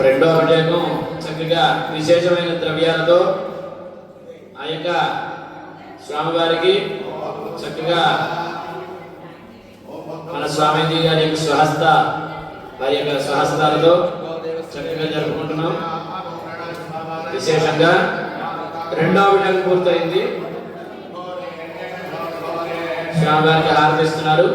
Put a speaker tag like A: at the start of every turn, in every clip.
A: రెండో అభిషేకం చక్కగా విశేషమైన ద్రవ్యాలతో ఆ యొక్క స్వామివారికి చక్కగా మన స్వామీజీ గారి యొక్క స్వహస్త వారి యొక్క స్వహస్తాలతో చక్కగా జరుపుకుంటున్నాం. విశేషంగా రెండో అభిషేకం పూర్తయింది. స్వామివారికి హారతిస్తున్నారు.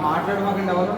B: మాట్లాడమాకండి ఎవరు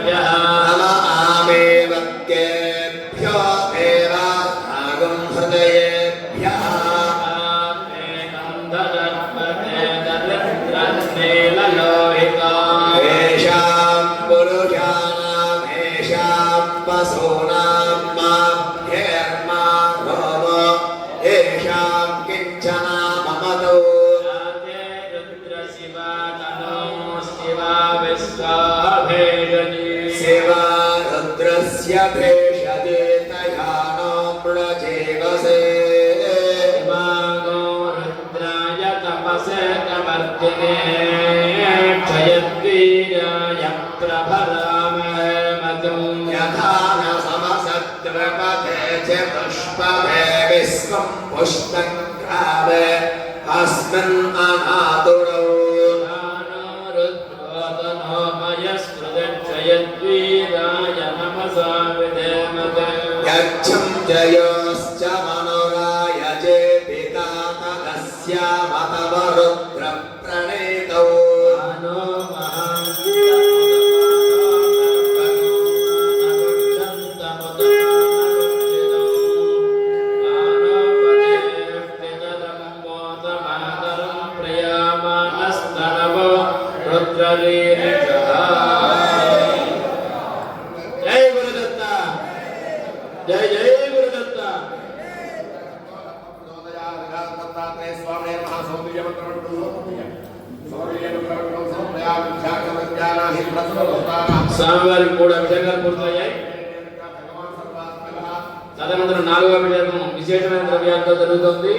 C: नम आमेवक्केभ्यो देवानागं हृदयेभ्यः येषां पुरुषाणामेषां पशूनां माभ्येर्मा रोमो येषां किञ्चन ममतो शिवा रुद्रस्य भेषजे तया नो प्रजेवसे
A: क्षयद्वीराय प्रभरामहे मधुं
C: यथा न समसद्रपते च पुष्पमे विश्वं पुष्पं ग्रामे अस्मिन् अनातुरौ
A: क्षयद्वीराय नमसा विधेमते
C: यच्छं जयोश्च मनोराय चे पिता तदस्यामतव रुद्रप्रणेतौ
A: जय गुरुदत्ता जय जय गुरुदत्ता స్వామివారికి మూడు అభిషేకాలు పూర్తయ్యాయి. తదనంతరం 4వ అభిషేకం విశేషమైన ద్రవ్యాలతో జరుగుతుంది.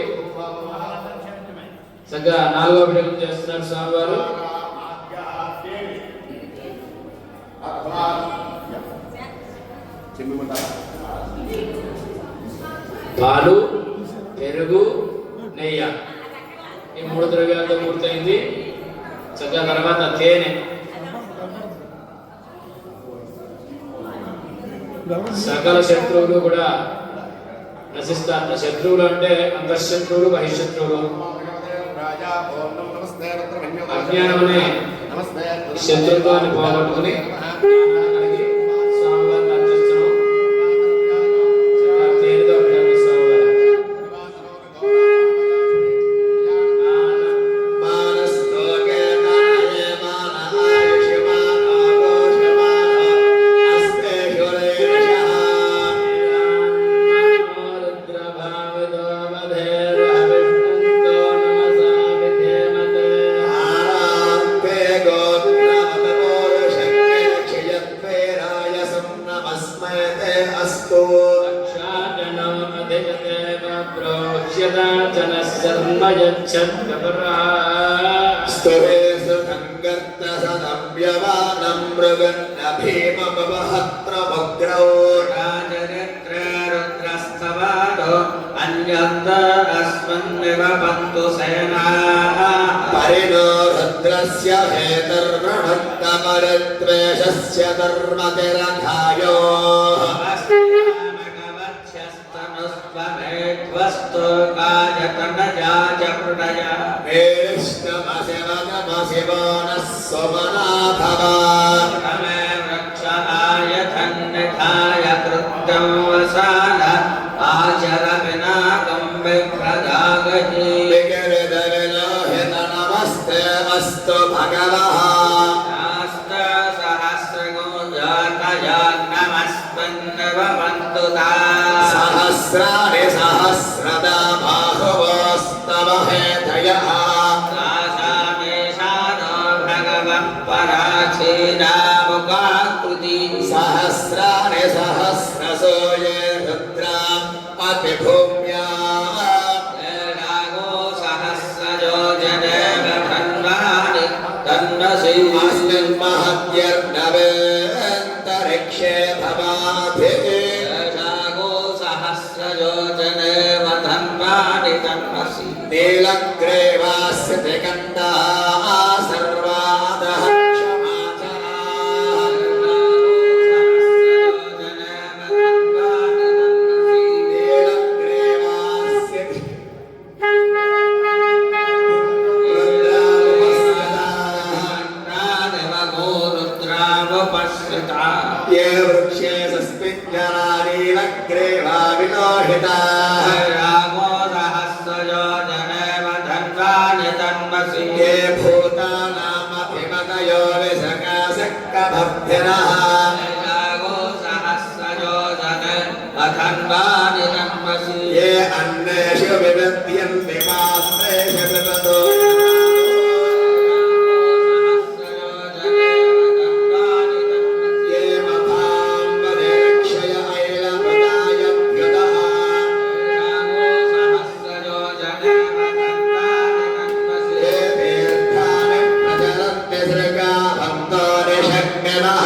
A: చక్కగా 4వ అభిషేకం చేస్తున్నారు స్వామివారు. పాలు, పెరుగు, నెయ్యి ఈ 3 ద్రవ్యాలతో పూర్తయింది. చక్కగా తర్వాత తేనె, సకల శత్రువులు కూడా నశిస్తారు. శత్రువులు అంటే అంతఃశత్రువులు, బహిశత్రువులు. అజ్ఞానం అనే శత్రుత్వాన్ని పోగొట్టుకుని స్వామివారిని అర్చిస్తున్నాం. తేనెతో పెట్టండి స్వామివారి.
C: स्तुवेषु संगर्तसदव्यवानं मृगन्न भीममवहत्रमग्रौ
B: रुद्रस्तवादो अन्यन्तरस्मिन्निव पन्तु सेनाः
C: परिणो रुद्रस्य हेतर्वृणत्तमरद्वेषस्य धर्मतिरघायोः
B: वस्तु कायतनजाज प्रदया
C: वेष्टमशिवो नः सोमनाभवा
B: तमे रक्षाय धन्यथाय कृत्यं वसान आचर विनाकं विप्रदागहि
C: विकृतविलोहित नमस्ते अस्तु भगवः
B: सहस्रगोजातयान्नमस्मिन्निव पन्तु
C: सहस्राणि सहस्रदा बाहुवोस्तव हेतयः
B: सामेषानो भगवः पराचीनामुखाकृति
C: सहस्राणि सहस्रसो ये रुद्रा अतिभूम्या
B: रागो सहस्रजो जनेव धन्वानि तन्नसि
C: अस्मिन् महद्यर्नवेऽन्तरिक्षे भवाभिः
B: सहस्रयोजनेव धन्वानि तन्मसि
C: नीलग्रीवास्य त्रिकण्ठाः सर्वादः क्षमाचराः नीलग्रीवास्य
B: रुद्रावपश्रिताः
C: ये वृक्षे सस्मिञ्जरानीलग्रे वा विलोहिताः ये भूतानामभिमतयो विशकाशक्कभक्तिनः ये अन्येषु विविद्यन्ति पात्रेषु विपदो ये मथाम्बरेक्षय ऐलपदायभ्युतः ये तीर्थानि प्रचरन्ति सृगाभक्तो निषग्निनः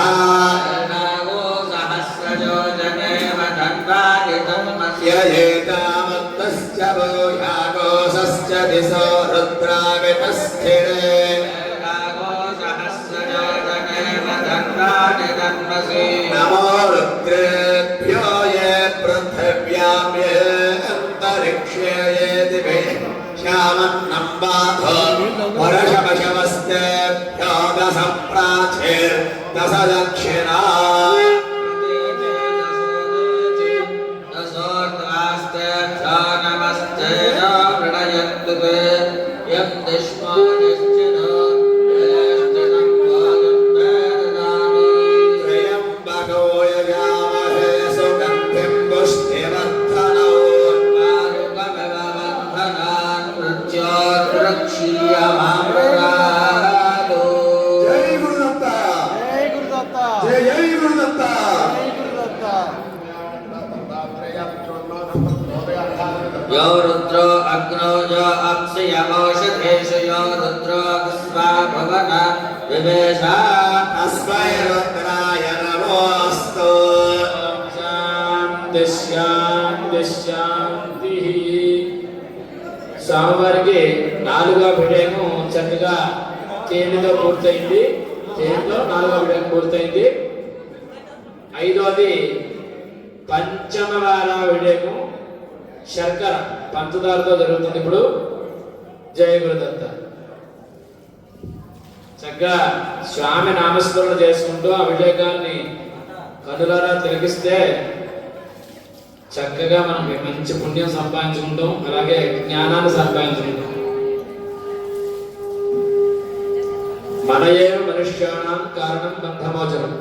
C: ययेतावत्तश्च भूयागोसश्च दिशो रुद्रावितस्थिरे नमो रुद्रेभ्यो ये पृथिव्यां ये अन्तरिक्षे ये दिवे श्यामन्नं बाधो वर्षपशवस्तेभ्यो दश प्राचीर्दश दक्षिणा त्र्यम्बको यजामहे सुगन्धिं पुष्टिवर्धनौ जय गुरुदत्ता जय जय गुरुदत्ता
B: यो रुद्रो अग्नो यो अक्षयमौषधेषु यो रुद्रो अक्स्वा भवन विवेशा
C: तस्मै रुद्राय नमोऽस्तु
A: శాంతి శాంతి శాంతి. స్వామివారికి 4వ బిడేము చక్కగా తేనెతో పూర్తయింది. తేనెతో 4వ బిడేము పూర్తయింది. 5వది పంచమ వార బిడేము శర్కర పంచదారతో జరుగుతుంది. ఇప్పుడు జయ గురుదత్త చక్కగా స్వామి నామస్మరణ చేసుకుంటూ ఆ అభిషేకాన్ని కనులారా తిలకిస్తే చక్కగా మనం మంచి పుణ్యం సంపాదించుకుంటాం, అలాగే జ్ఞానాన్ని సంపాదించుకుంటాం. మన ఏవ మనుష్యాణం కారణం బంధమోచనం.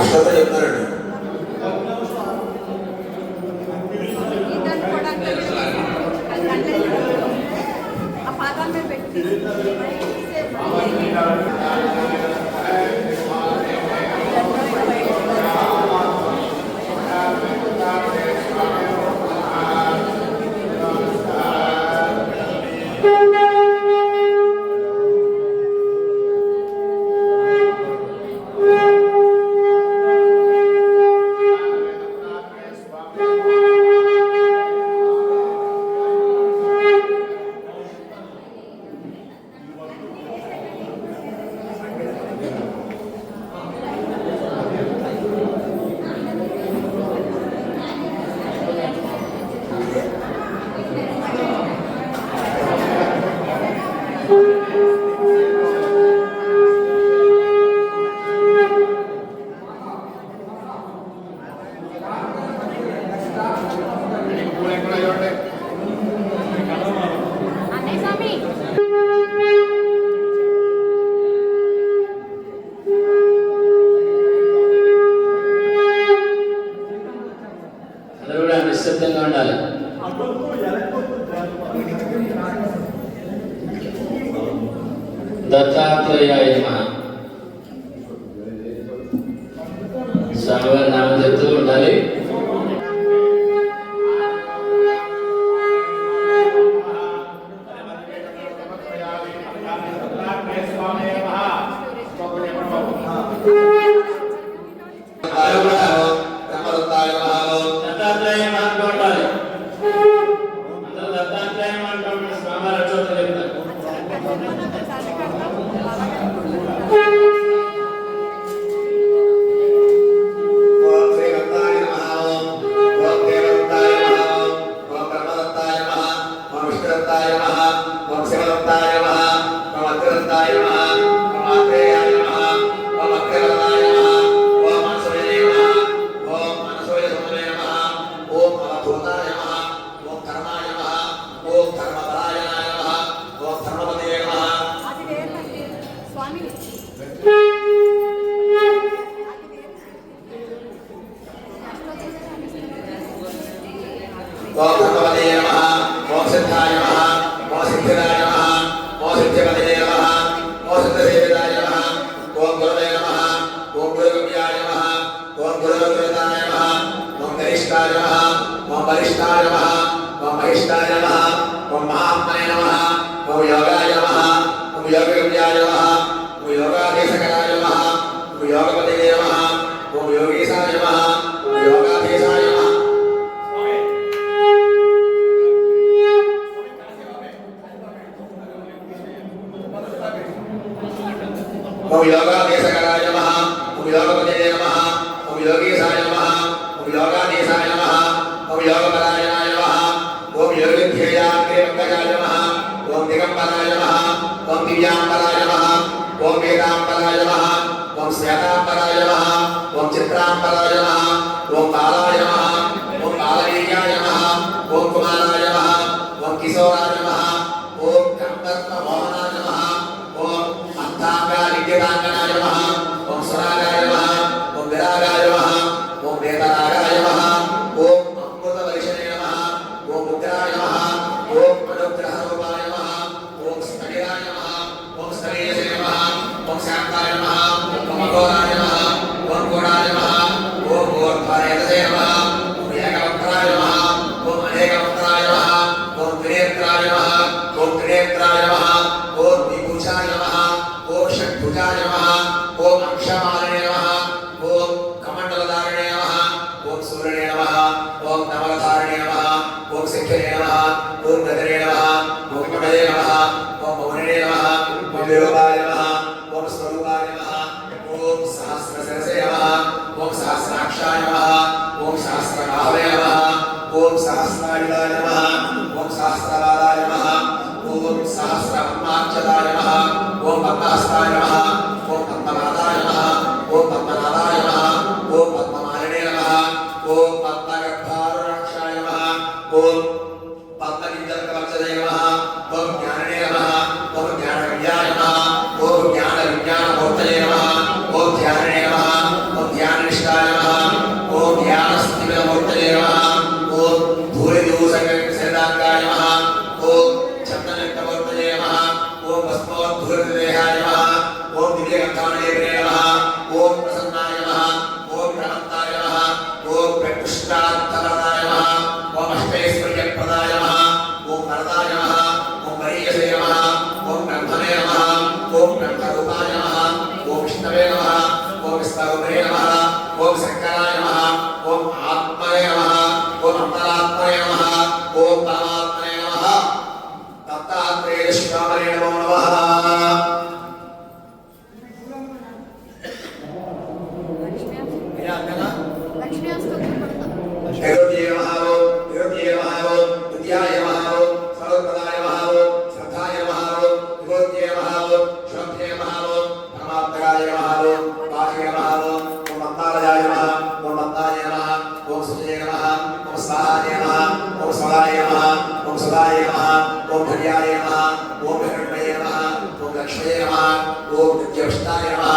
C: అష్టంగా చెప్తారండి. నిశ్శబ్దంగా ఉండాలి. దత్తాత్రేయాయ నమః. స్వామివారి నామం చెప్తూ ఉండాలి. శ్రీవత్సాయ నమః ఓం శివదత్తాయ నమః ఓం అగ్రదత్తాయ నమః ఓం ఆత్రేయాయ నమః ఓం అగ్రవరాయ నమః ఓం మనసోయ నమః ఓం మనసోయ సోమనే నమః ఓం అవధూతాయ నమః ఓం ధర్మాయ నమః ఓం ధర్మపరాయ నమః ఓం ధర్మపదే నమః
D: అది వేరండి స్వామి
C: ఓం ధర్మపదే నమః ఓం సిద్ధాయ నమః ఓం సిద్ధిరాయ నమః ఓం సిద్ధిపదే నమః ఓం సిద్ధసేవితాయ నమః ఓం గురవే నమః ఓం గురుగమ్యాయ నమః ఓం గురుగమ్యతాయ నమః ఓం గరిష్ఠాయ నమః ఓం వరిష్ఠాయ నమః ఓం మహిష్ఠాయ నమః ఓం మహాత్మనే నమః ఓం యోగాయ నమః ఓం యోగగమ్యాయ నమః ఓం యోగాధీశకరాయ నమః ఓం యోగపదే నమః ఓం యోగీశాయ నమః ఓం యోగాధీశాయ నమః ఓం యోగాధీశకరాయ నమః ఓం యోగపదే నమః ఓం యోగీశాయ నమః ఓం యోగాధీశాయ నమః ఓం యోగపరాయణాయ నమః ఓం యోగిధ్యేయాగ్రే పంకజాయ నమః ఓం దిగంబరాయ నమః ఓం దివ్యాంబరాయ నమః ఓం వేదాంబరాయ నమః ఓం శ్వేతాంబరాయ నమః ఓం చిత్రాంబరాయ నమః ఓం బాలాయ నమః ఓం బాలవీర్యాయ నమః ఓం కుమారాయ నమః ఓం కిశోరాయ నమః ఓం గంధర్వమోహనాయ నమః ఓం అర్థాంగాలింగితాంగనాయ నమః ఓం సురాగాయ నమః ఓం విరాగాయ నమః ఓం వేదరాగాయ నమః ఓం అమృతవర్షిణే నమః ఓం ఉగ్రాయ నమః ఓం అనుగ్రహరూపాయ నమః ఓం స్థవిరాయ నమః ఓం స్థవీయసే నమః ఓం శాంతాయ నమః ఓం అఘోరాయ నమః ఓం గోడాయ నమః ఓం గోర్ధ్వరేతసే నమః ఓం ఏకవక్త్రాయ నమః ఓం అనేకవక్త్రాయ నమః ఓం త్రినేత్రాయ నమః ఓం త్రినేత్రాయ నమః ఓం ద్విభుజాయ నమః ఓం షడ్భుజాయ నమః ఓం అంశమాలినే నమః ఓం కమండలధారిణే నమః ఓం సూర్యనే నమః ఓం నవలధారిణే నమః ఓం శిఖిరే నమః ఓం గగనే నమః ఓం విమలే నమః ఓం మౌనినే నమః ఓం విరూపాయ నమః ఓం స్వరూపాయ నమః ఓం సహస్రశిరసే నమః ఓం సహస్రాక్షాయ నమః ఓం సహస్రబాహవే నమః ఓం సహస్రాయుధాయ నమః ఓం సహస్రపాదాయ నమః ఓం సహస్రపద్మాక్షదాయ నమః ఓం పద్మహస్తాయ నమః ఓం పద్మనాదాయ నమః ఓం పద్మనాదాయ నమః ఓం పద్మమాలినే నమః ఓం పద్మగర్భారుణాక్షాయ నమః ఓం పద్మగింజలకవచదే నమః ఓం జ్ఞానినే నమః ఓం జ్ఞానవిద్యాయ నమః ఓం జ్ఞాన విజ్ఞానమూర్తయే నమః ఓం ధ్యానినే నమః ఓం ధ్యాననిష్టాయ నమః ఓం ధ్యానస్థితిమూర్తయే నమః ఓం భూరిదూషకశరీరాంగాయ నమః ఓం చందనయుక్తమూర్తయే నమః ఓం భస్మోద్ధూరిదేహాయ నమః ఓం దివ్యగంధానయేత్రే నమః ఓం ప్రసన్నాయ నమః ఓం ప్రమంతాయ నమః ఓం ప్రకృష్టాంతరాయ నమః ఓం అష్టైశ్వర్యప్రదాయ నమః ఓం వరదాయ నమః ఓం వరీయసే నమః ఓం బ్రహ్మణే నమః ఓం బ్రహ్మరూపాయ నమః ఓం విష్ణవే నమః ఓం విష్ణువే నమః ఓం శంకరాయ నమః ఓం ఆత్మనే నమః ఓం అంతరాత్మనే నమః ఓం పరమాత్మనే నమః దత్తాత్రేయ శ్రీరామనే నమో నమః
D: లక్ష్మీ అష్టోత్తరం పడతాం
C: ఐరోధ్యే నమః ఐరోధ్యే నమః విద్యాయ నమః సర్వప్రదాయ నమః శ్రద్ధాయ నమః విభూత్యే నమః శ్రద్ధే నమః పరమాత్మగాయ నమః వాహే నమః ఓం మంతాలయాయ నమః ఓం మంతాయ నమః ఓం సుజయ నమః ఓం స్వాహాయ నమః ఓం స్వదాయ నమః ఓం సదాయ నమః ఓం ధర్యాయ నమః ఓం హిరణ్మయే నమః ఓం లక్ష్మయే నమః ఓం నిత్యవిష్టాయ నమః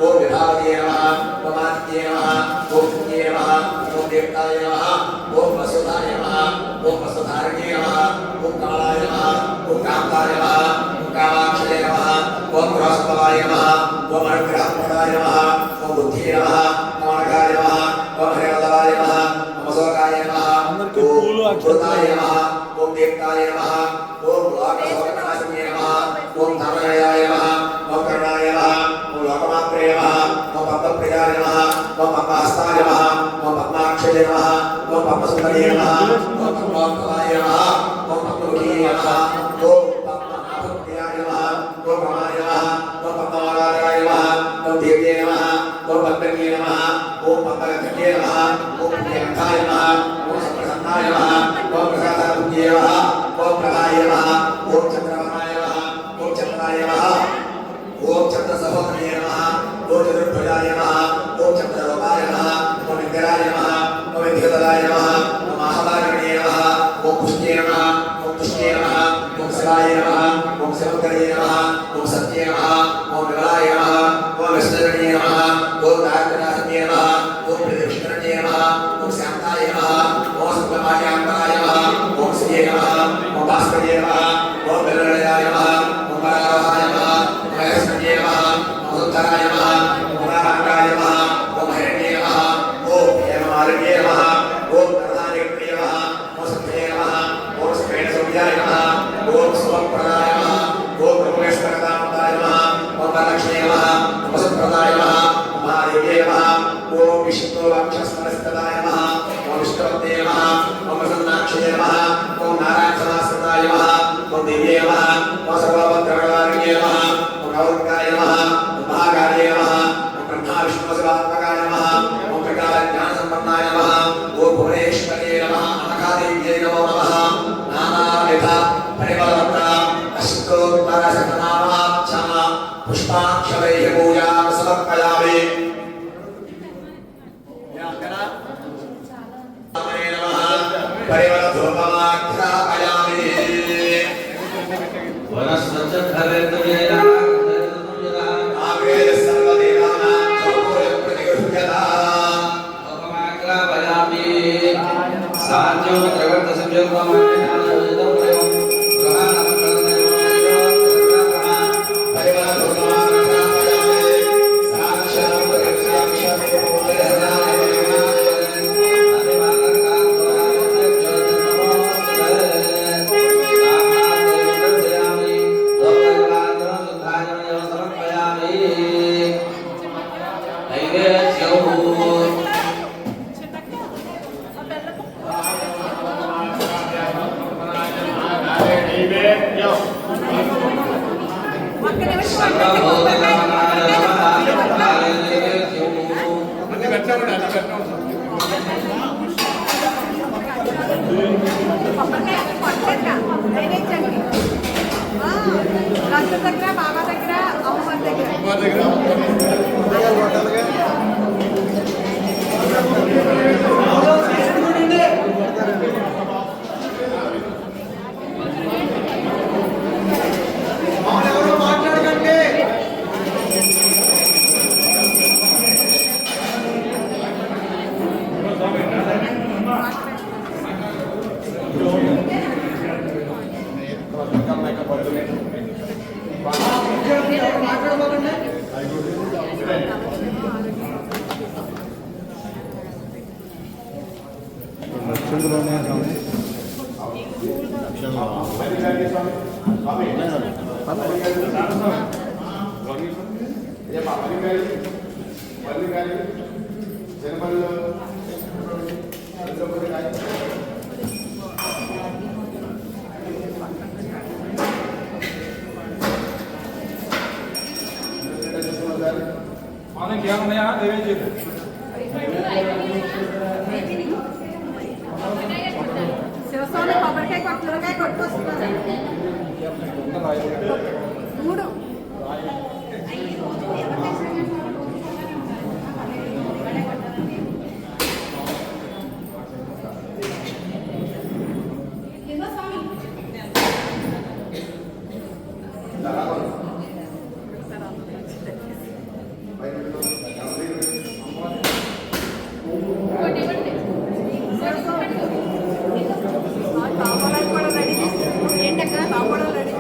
C: ఓం విభావతే నమః ఓం ఆదిత్యే నమః ఓం పుణ్యే నమః ఓం దేవతాయ నమః ఓం వసుధాయ నమః ఓం వసుధారిణ్యే నమః ఓం కమలాయ నమః ఓం కాంతాయ నమః ఓం కామాక్షయే నమః ఓం బృహస్పతాయ నమః ఓం అనుగ్రహప్రదాయ నమః ఓం బుద్ధియే నమః ఓం అనగాయ నమః ఓం హరివల్లభాయ నమః ఓం అశోకాయ నమః ఓం అమృతాయ నమః ఓం దేవతాయ నమః ఓం లోకశోకనాశిన్యే నమః ఓం ధర్మయాయ నమః ఓం కరుణాయ నమః ఓం లోకమాత్రే నమః ఓం పద్మప్రియాయ నమః ఓం పద్మహస్తాయ నమః ఓం పద్మాక్షయ నమః ఓం పద్మసుందరే నమః ఓం పద్మోద్భవాయ నమః ఓం పద్మముఖీ నమః ఓం పద్మనాభప్రియాయ నమః ఓం రమాయ నమః ఓం పద్మవారాయ నమః ఓం దేవ్యే నమః ఓం పద్మన్యే నమః ఓం పద్మగంధన్యే నమః ఓం పుణ్యగంధాయ నమః ఓం సుప్రసన్నాయ నమః ఓం ప్రసాదపుణ్యే నమః ఓం ప్రదాయ నమః शिवाय नमः ओम शिवकरे नमः ओम सत्ये नमः ओम विमलाय नमः ओम विष्णुरणे नमः ओम नारायणाय नमः ओम प्रदक्षिणाय नमः ओम शांताय नमः ओम सुब्रह्मण्याय नमः ओम श्रीये नमः ओम भास्करे नमः ओम विरलयाय नमः ओम पराराय नमः ओम महेश्वराय नमः ओम उत्तराय नमः ओम रामाय नमः ओम हरिणे नमः ओम हेममालिन्ये नमः ओम प्रधानेत्रे नमः ओम सत्ये नमः ओम स्पेन सौर्याय नमः ओम सुभप्रदाय नमः ओम प्रभुवेश्वरदाय नमः ओम लक्ष्मी नमः ओम सुप्रदाय नमः ओम महादेव्ये नमः ओम विष्णु वक्षस्मरस्तदाय नमः ओम विष्णुवते नमः ओम प्रसन्नाक्षये नमः ओम नारायण समास्कृताय नमः ओम देव्ये नमः ओम सर्वभद्रगणार्ये नमः ओम नवग्राय नमः ओम महाकार्ये नमः ओम ब्रह्मा विष्णु शिवात्मकाय नमः ओम प्रकाश ज्ञान संपन्नाय नमः ओम भुवनेश्वरे नमः अनघादेव्ये नमो नमः नानाविध परिमलवत्ता अष्टोत्तर शतनामार्चन पुष्पाक्षरैः पूजां समर्पयामि परिमलधूपमाघ्रापयामि आग्रे सर्वदेवानां सर्वोयप्रतिगृह्यता
D: దగ్గర బాబా దగ్గర అమ్మవారి దగ్గర శివస్వామి కొబ్బరికాయ కొట్టుకాయ కొట్టుకొస్తున్నారు మూడు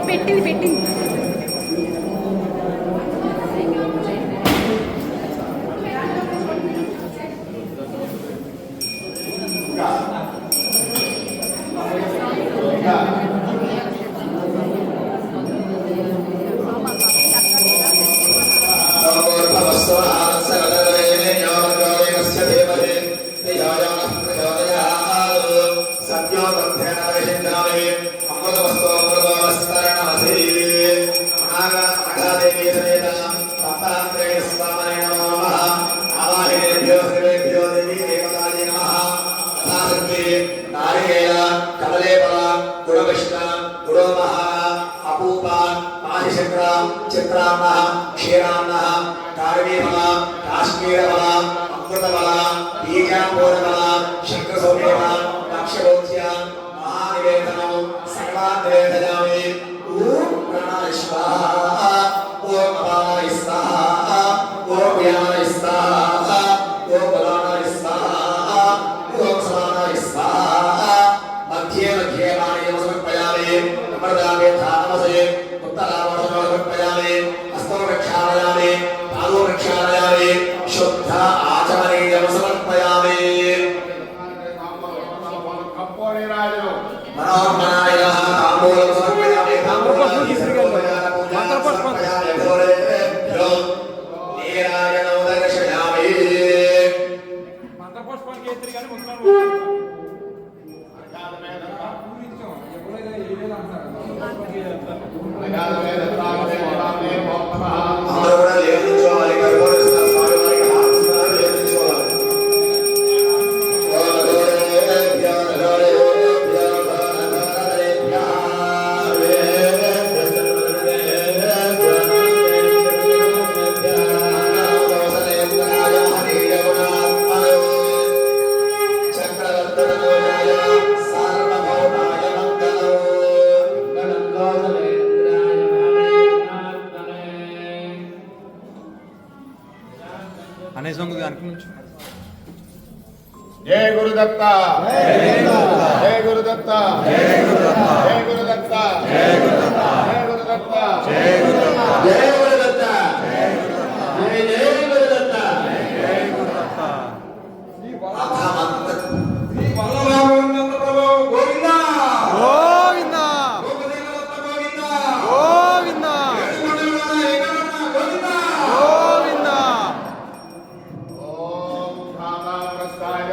D: పెట్టింది పెట్టింది
C: उत्तरावशनो समर्पयामि हस्तो प्रक्षालयामि पादो प्रक्षालयामि शुद्ध आचमनीयं समर्पयामि मनोमनाय नमः ताम्बूलं समर्पयामि ताम्बूलानि समर्पयामि भोरेभ्यो नीराजनं दर्शयामि అందరూ కూడా లేవించుకోవాలి గర్భవతుల స్వామి వారికి హారతిస్తున్నారు లేవించుకోవాలి
E: जय गुरुदत्त जय गुरुदत्त जय गुरुदत्त जय गुरुदत्त
C: जय गुरुदत्त जय गुरुदत्त
E: जय गुरुदत्त
C: अथमन्त
E: प्रभु गोविंद गोविंद गोविंद गोविंद ओम कामावस्ताय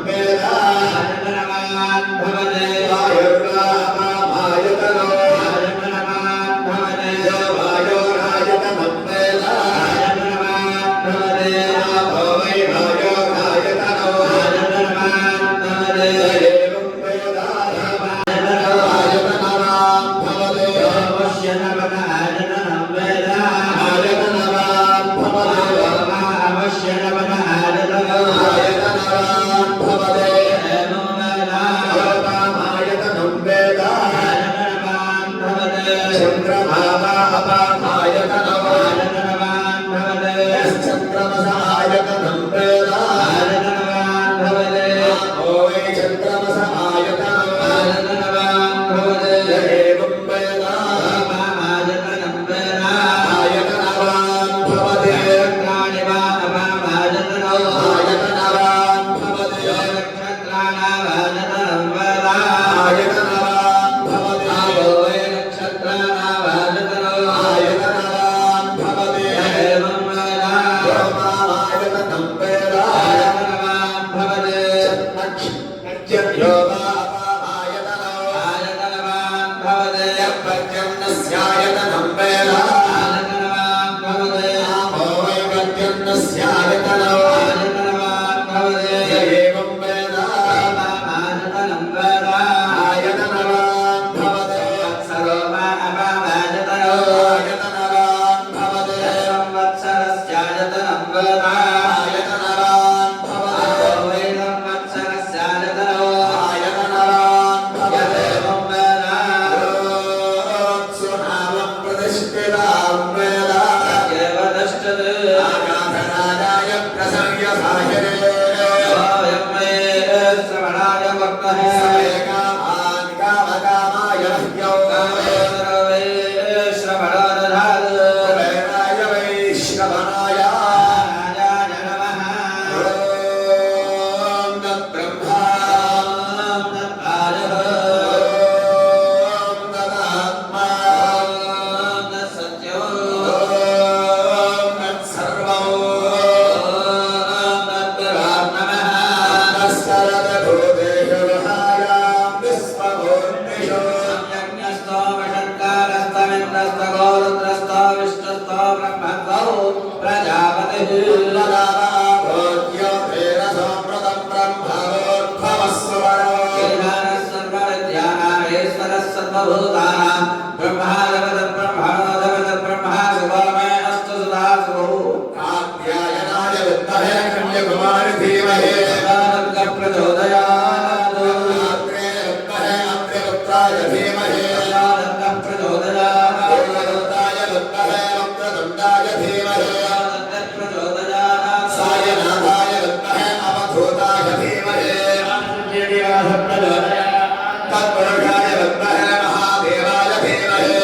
C: Veda ఆయతనరాన్ భవతే
B: వేదం మత్సరస్యాయతనో
C: ఆయతనరాన్ భవతే
B: యదేవం వేద
C: సునామం ప్రతిష్ఠితాం వేద
B: ఏవ దష్టతే
C: ఆకాశరాజాయ ప్రసంయసాయనే
B: యోయం మే శ్రవణాయ వర్తః
C: సమయకామాన్ కామకామాయ హ్యో
B: సర్వే శ్రవణాదధాత్
C: కుబేరాయ వైశ్రవణాయ
B: రాజాయ నమః
C: ఓం తద్బ్రహ్మా
B: ఓం తత్ఆజః
C: ఓం తదాత్మా
B: ఓం తత్సత్యం
C: ఓం తత్సర్వం
B: ఓం తత్పురాణ్ నమః
C: తస్సరదభూతేషు విహాయాం విశ్వభూర్ణిషు
B: యజ్ఞస్థో వషట్కారస్తమింద్రస్థో రుద్రస్థో విష్ణుస్థో బ్రహ్మస్థో ప్రజాపతిః
C: తదాభూత్యో తేరసోమృతం బ్రహ్మవోద్భవస్వరో
B: జ్ఞానः సర్వవిద్యానామేశ్వరः సర్వభూతానాం బ్రహ్మాదవద్ బ్రహ్మాదవద్ బ్రహ్మా శుభో మే అస్తు సదా శుభో
C: కాత్యాయనాయ విద్మహే కన్యకుమారి ధీమహి
B: దుర్గ ప్రచోదయాత్
C: అగ్రే విద్మహే అగ్రపుత్రాయ ధీమహి
B: దుర్గ ప్రచోదయాత్
C: పూర్ణదంతాయ విద్మహే వక్రతుండాయ ధీమహి
B: ప్రచోదయాత్
C: సాయనాథాయ విద్మహే అవధూతాయ ధీమహి తత్పురుషాయ విద్మహే మహాదేవాయ ధీమహి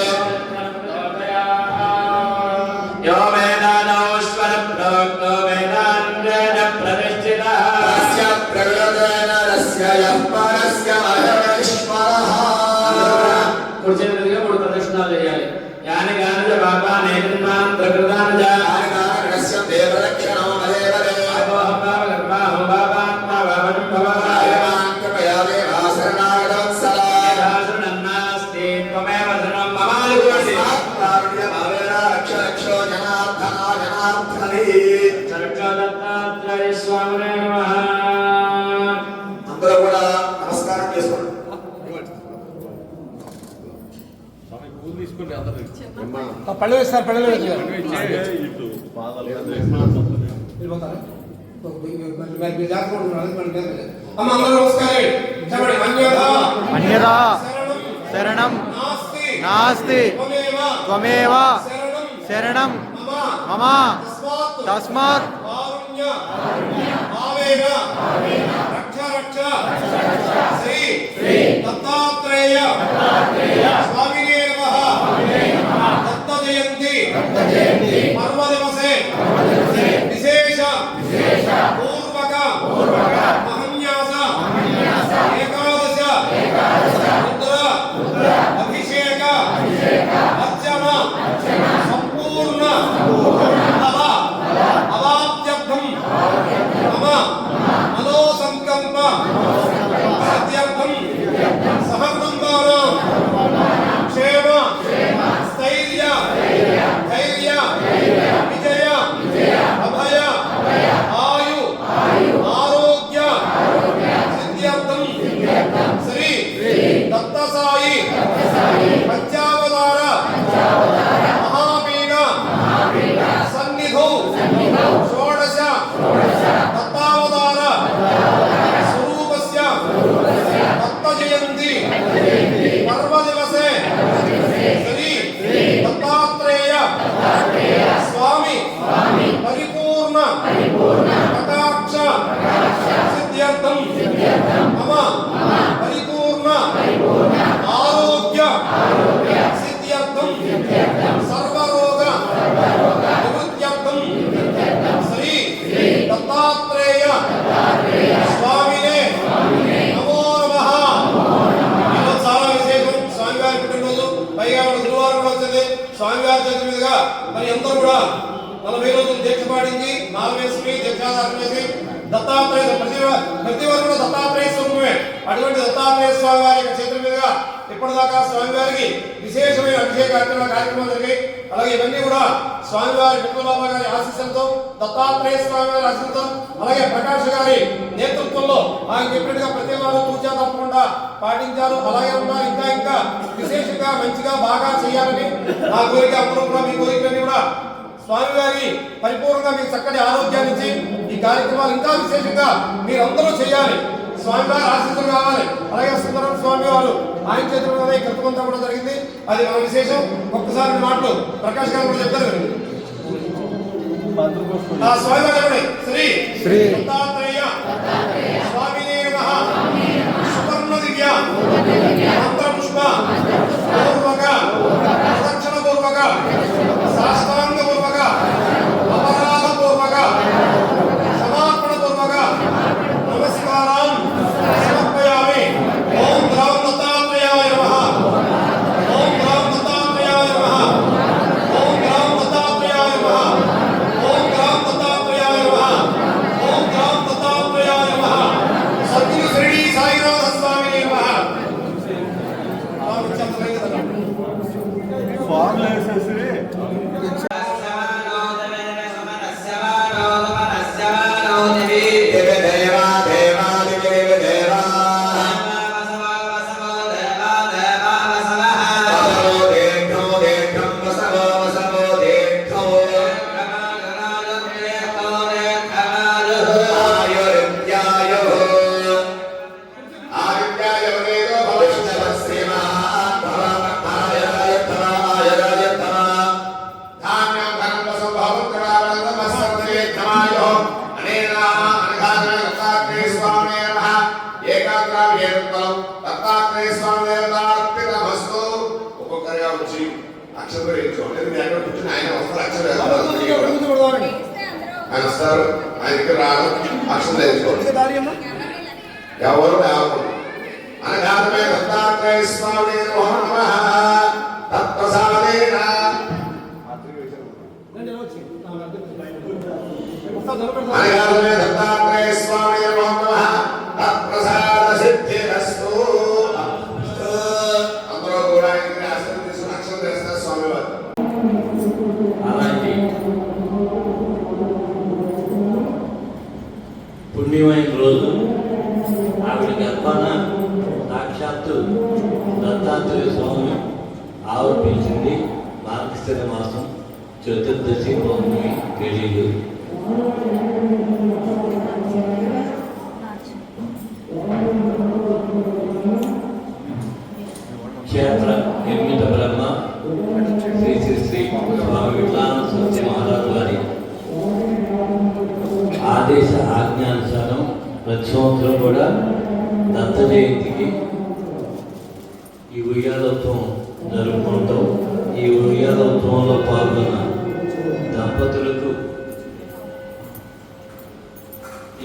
A: यो वेदानौश्वर प्रोक्तो वेदान्तेन प्रतिष्ठितः
C: తస్య ప్రగతేన రస్య యః పరస్య మహేశ్వరః
A: కూర్చున్నదిగా 3 ప్రదక్షిణాలు చేయాలి యాని గానుజ పాపాని నిర్మాన్ ప్రకృతానుజ
C: ఆకారస్య దేవరక్షణం వదేవరే
A: అపోహపావ గర్భాహో పాపాత్మా వావనం భవాయ
C: ఆయమాన్ కృపయా దేవాశరణాగతవత్సలా
A: యథాశరణన్నాస్తి త్వమేవ శరణం మమానుకోసి
C: కారుణ్యభావేన రక్ష రక్షో జనార్దనా జనార్దనీ
A: సర్గదత్తాత్రేయ స్వామినే నమః
C: అందరూ కూడా నమస్కారం చేసుకోండి
E: పళ్ళు వేస్తారు పళ్ళు వేస్తారు అమ్మ అందరూ నమస్కారం చెప్పండి
F: అన్యదా శరణం నాస్తి త్వమేవ శరణం మమ తస్మాత్
E: శ్రీ దత్తాత్రేయ స్వామినే నమః దత్త జయంతి పర్వ దివసే విశేష పూర్వక మహన్యాస ఏకాదశ రుద్ర అభిషేక అర్చన సంపూర్ణ ఫల అవాప్త్యర్థం మమ మనో సంకల్ప సిద్ధ్యర్థం సహకుటుంబానాం క్షేమ స్థైర్య ధైర్య విజయ అభయ ఆయు ఆరోగ్య సిద్ధ్యర్థం శ్రీ దత్తసాయి పంచావతార మహాపీఠ సన్నిధౌ షోడశ దత్తావతార స్వరూపస్య దత్త జయంతి పర్వ దివసే శ్రీ దత్తాత్రేయ స్వామి పరిపూర్ణ కటాక్ష సిద్ధ్యర్థం మమ పరిపూర్ణ ఆరోగ్య సిద్ధ్యర్థం సర్వరోగ నివృత్త్యర్థం శ్రీ దత్తాత్రేయ స్వామినే నమో నమః. ఈరోజు చాలా విశేషం. స్వామివారి పుట్టినరోజు, పైగా మన గురువారం కూడా వచ్చింది. స్వామివారి చేతుల మీదుగా మరి అందరూ కూడా 40 రోజులు దీక్ష పాటించి నాలుగేసి దీక్షాధారణ చేసి దత్తాత్రేయ ప్రతి వారు కూడా దత్తాత్రేయ స్వరూపమే. అటువంటి దత్తాత్రేయ స్వామి వారి యొక్క చేతుల మీదుగా ఇప్పటిదాకా స్వామివారికి విశేషమైన అభిషేక అర్చన కార్యక్రమాలు జరిగాయి. అలాగే ఇవన్నీ కూడా స్వామివారి విఠలబాబా గారి ఆశీస్సులతో, దత్తాత్రేయ స్వామి వారి ఆశీస్సులతో, అలాగే ప్రకాష్ గారి నేతృత్వంలో ఆయన చెప్పినట్టుగా ప్రతి వారు పూజ తప్పకుండా పాటించారు. అలాగే ఉన్నారు. ఇంకా విశేషంగా మంచిగా బాగా చేయాలని నా కోరిక. అప్పుడు కూడా మీ కోరికలన్నీ కూడా స్వామివారి పరిపూర్ణంగా మీకు చక్కటి ఆరోగ్యాన్ని ఇచ్చి ఈ కార్యక్రమాలు ఇంకా విశేషంగా మీరందరూ చేయాలి. స్వామివారి ఆశీస్సులు కావాలి. అలాగే సుందరం స్వామి వారు ఆయన చేతుల్లోనే కృతమంతా కూడా జరిగింది. అది మన విశేషం. ఒక్కసారి మాటలు ప్రకాష్ గారు కూడా చెప్తారు. ఆ స్వామివారు చెప్పండి. శ్రీ శ్రీ దత్తాత్రేయ స్వామినే నమః. సువర్ణ దివ్య మంత్ర పుష్ప పూర్వక ప్రదక్షిణ పూర్వక సాష్టాంగ పూర్వక అపరాధ పూర్వక సమర్పణ పూర్వక నమస్కారం సమర్పయామి. ఓం గ్రామ దత్తాత్రేయాయ నమః. ఓం గ్రామ దత్తాత్రేయాయ నమః. ఓం గ్రామ దత్తాత్రేయాయ నమః. ఓం గ్రామ దత్తాత్రేయాయ నమః. ఓం గ్రామ దత్తాత్రేయాయ నమః. సద్గురు శ్రీ సాయినాథ స్వామినే నమః.
C: ఒక్కొక్కరిగా వచ్చి అక్షరం వేయించుకోండి. ఆయన వస్తారు, అక్షరం ఆయన వస్తారు, ఆయన దగ్గర రావడం అక్షరం వేయించుకోండి. ఎవరు లేవకుండా అనగానే దత్తాత్రేయ స్వామి నమః. తత్ప్రసాదేన అనగానే దత్తాత్రేయ స్వామి నమః. తత్ప్రసాద సిద్ధిరస్తు. అందరూ కూడా ఇంటికి అక్షరం తీసుకుని అక్షరం వేస్తారు స్వామివారు.
A: అలాంటి పుణ్యమైన రోజు ఆవిడ గర్భాన సాక్షాత్తు దత్తాత్రేయ స్వామి ఆవిర్భించింది. మార్గశిర మాసం చతుర్దశి పౌర్ణమి తెలియదు. క్షేత్ర నిర్మిత బ్రహ్మ శ్రీ శ్రీ శ్రీ స్వామి విఠలానంద సరస్వతి మహారాజు గారి ఆదేశ ఆజ్ఞానుసారం ప్రతి సంవత్సరం కూడా దత్త జయంతికి ఈ ఉయ్యాలోత్సవం జరుపుకుంటాం. ఈ ఉయ్యాలోత్సవంలో పాల్గొన్న దంపతులకు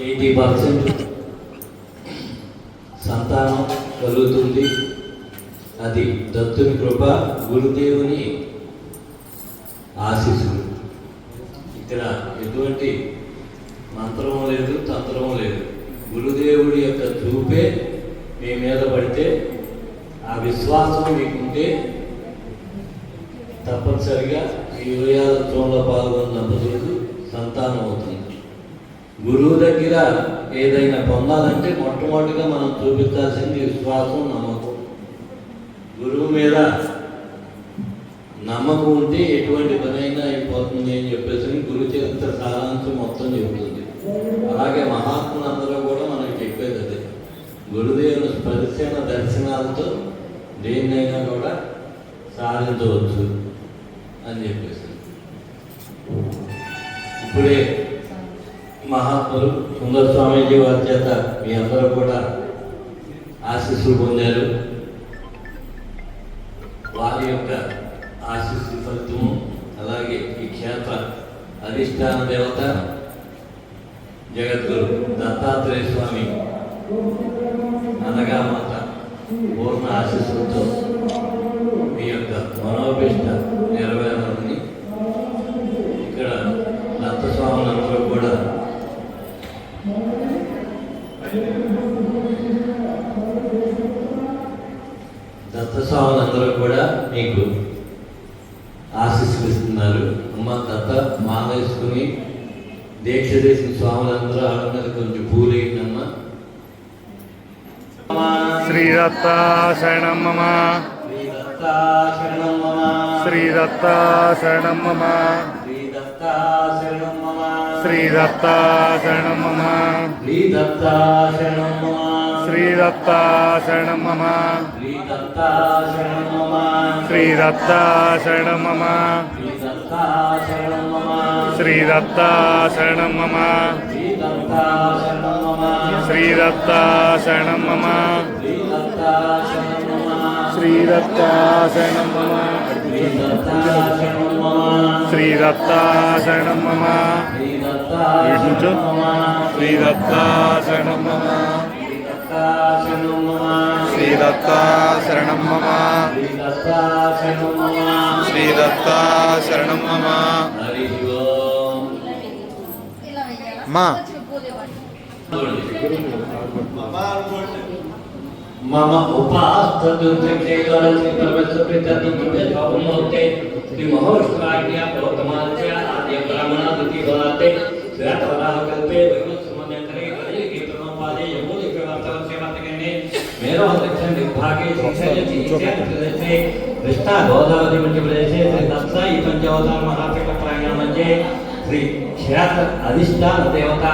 A: 80% సంతానం కలుగుతుంది. అది దత్తుని కృప, గురుదేవుని ఆశీస్సులు. ఇక్కడ ఎటువంటి మంత్రము లేదు, తంత్రము లేదు. గురుదేవుడి యొక్క చూపే మీ మీద పడితే, ఆ విశ్వాసం మీకుంటే తప్పనిసరిగా ఈ ఉయ్యాలోత్సవంలో పాల్గొన్న దంపతులకు సంతానం అవుతుంది. గురువు దగ్గర ఏదైనా పొందాలంటే మొట్టమొదటిగా మనం చూపించాల్సింది విశ్వాసం, నమ్మకం. గురువు మీద నమ్మకం ఉంటే ఎటువంటి పనైనా అయిపోతుంది అని చెప్పేసి గురు చరిత్ర సారాంశం మొత్తం చెబుతుంది. అలాగే మహాత్ములందరూ కూడా మనకి చెప్పేది అదే. గురుదేవుని స్పర్శన దర్శనాలతో దేన్నైనా కూడా సాధించవచ్చు అని చెప్పేసి ఇప్పుడే మహాత్ములు సుందర స్వామీజీ వారి చేత మీ అందరూ కూడా ఆశీస్సులు పొందారు. వారి యొక్క ఆశీస్సు ఫలితము, అలాగే ఈ క్షేత్ర అధిష్టాన దేవత జగద్గురు దత్తాత్రేయ స్వామి అనగా మాత పూర్ణ ఆశీస్సులతో మీ యొక్క మనోభిష్ట నెరవేరాలని ఇక్కడ దత్తస్వాములందరూ కూడా దత్తస్వాములందరూ కూడా మీకు ఆశీస్సులు ఇస్తున్నారు. అమ్మ దత్త మాల వేసుకుని దీక్ష చేసిన స్వాములందరూ ఆడ కొంచెం పూలేనమ్మా.
F: శ్రీ దత్త శరణం మమ.
A: శ్రీ దత్త శరణం మమ.
F: శ్రీ దత్త శరణం మమ.
A: శ్రీ దత్త दत्ता शरणं मम
F: श्रीदत्ता शरणं मम
A: श्रीदत्ता शरणं मम
F: श्रीदत्ता शरणं मम
A: श्रीदत्ता शरणं मम
F: श्रीदत्ता शरणं मम
A: श्रीदत्ता शरणं मम
F: श्रीदत्ता शरणं मम
A: श्रीदत्ता शरणं मम
F: श्रीदत्ता शरणं मम
A: श्रीदत्ता शरणं मम
F: श्रीदत्ता शरणं मम श्रीदत्ता शरणं मम మా
A: मम उपास्तुते परमेश्वरते श्रीमहोष्णाज्ञा गौतमाच्या आद्य ब्राह्मणादिति भवते श्रेष्ठवराह कल्पे वैवस्मन्यकरे हरे कीर्तनोपादे यमोदिकवार्तवस्यवातकन्ने मेरो अध्यक्षं विभागे शिक्षयति कृष्णा गोदावरी मध्य प्रदेशे श्री दत्ता ई पंचवतार महात्मक प्रांगण म्हणजे श्री क्षेत्र अधिष्ठान देवता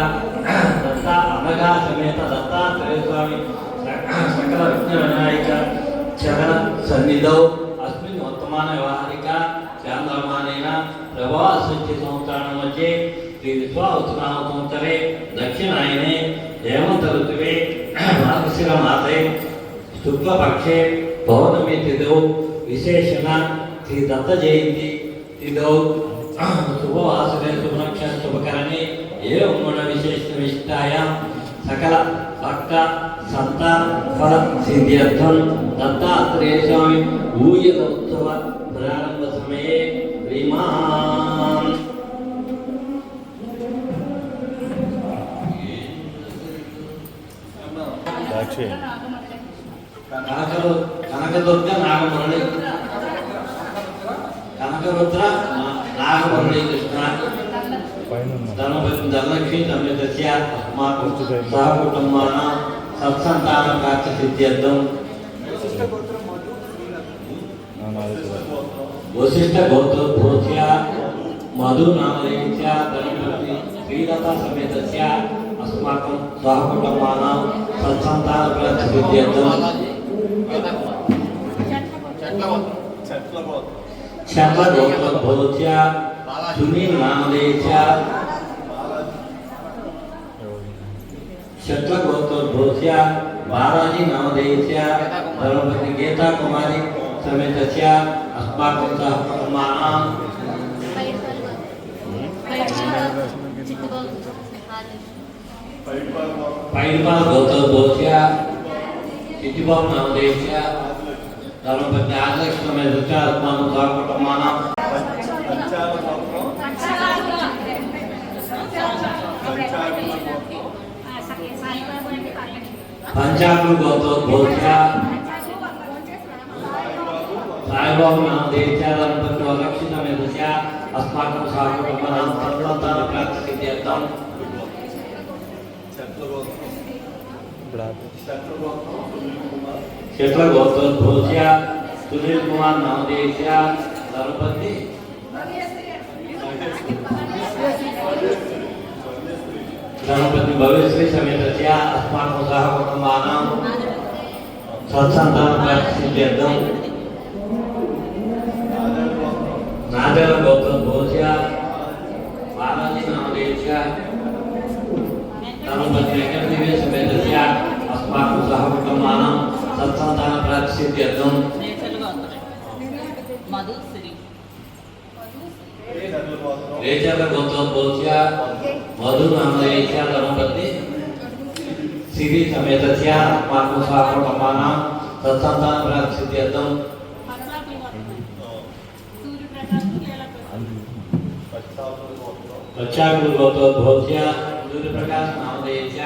A: दत्ता अनगा समेत दत्तात्रेय स्वामी सकल विघ्न विनायक चरण सन्निधौ अस्मिन् वर्तमान व्यवहारिक चांद्रमानेन प्रवासस्य संवत्सरमध्ये श्री विश्वावसुनाम संवत्सरे दक्षिणायने हेमन्त ऋतुवे मार्गशिर मासे शुक्लपक्षे पौर्णमी तिथौ विशेषण श्री दत्त जयंती तिथौ शुभवासरे शुभनक्षत्र शुभकरणे एवं गुण विशेष विशिष्टायां सकल भक्त संत फल सिद्ध्यर्थं दत्तात्रेय स्वामी भूयत उत्सव प्रारंभ समये श्रीमान कनकदुर्ग नागमणि कनकरुद्र नागमणि कृष्ण धनलक्ष्मी समेतस्य अस्माकं सहकुटुम्बानां सत्सन्तानप्राप्तिसिद्ध्यर्थं वसिष्ठगोत्रोद्भवस्य मधुनामधेयस्य गणपति श्रीदत्ता समेतस्य अस्माकं सहकुटुम्बानां सत्सन्तानप्राप्तिसिद्ध्यर्थं क्षत्रगोत्रोद्भवस्य सुनील नामधेयस्य क्षत्रगोत्रोद्भवस्य बालाजी नामधेयस्य धर्मपत्नी गीता कुमारी समेतस्य अस्माकं सहकुटुम्बानां पैलपाल गोत्रोद्भवस्य चिट्टिबाबु नामधेयस्य धर्मपत्नी आदिलक्ष्मी समेतस्य अस्माकं सहकुटुम्बानां पंचाकुल गोत्रोद्भवस्य साईबाबा नामधेयस्य धर्मपत्नी वरलक्ष्मी समेतस्य अस्माकं सहकुटुम्बानां सत्सन्तानप्राप्तिसिद्ध्यर्थं क्षेत्रगोत्रोद्भवस्य सुनील कुमार नामधेयस्य धर्मपत्नी धर्मपत्नी भव्यश्री समेतस्य अस्माकं सहकुटुम्बानां सत्सन्तानप्राप्तिसिद्ध्यर्थं नादेव गोत्रोद्भवस्य बालाजी नामधेयस्य धर्मपत्नी वेंकटदेवी समेतस्य अस्माकं सहकुटुम्बानां सत्सन्तानप्राप्तिसिद्ध्यर्थं रेचल गोत्रोद्भवस्य मधु नामधेयस्य धर्मपत्नी श्री समेतस्य अस्माकं सहकुटुम्बानां सत्सन्तानप्राप्तिसिद्ध्यर्थं बच्चाकुल गोत्रोद्भवस्य सूर्यप्रकाश नामधेयस्य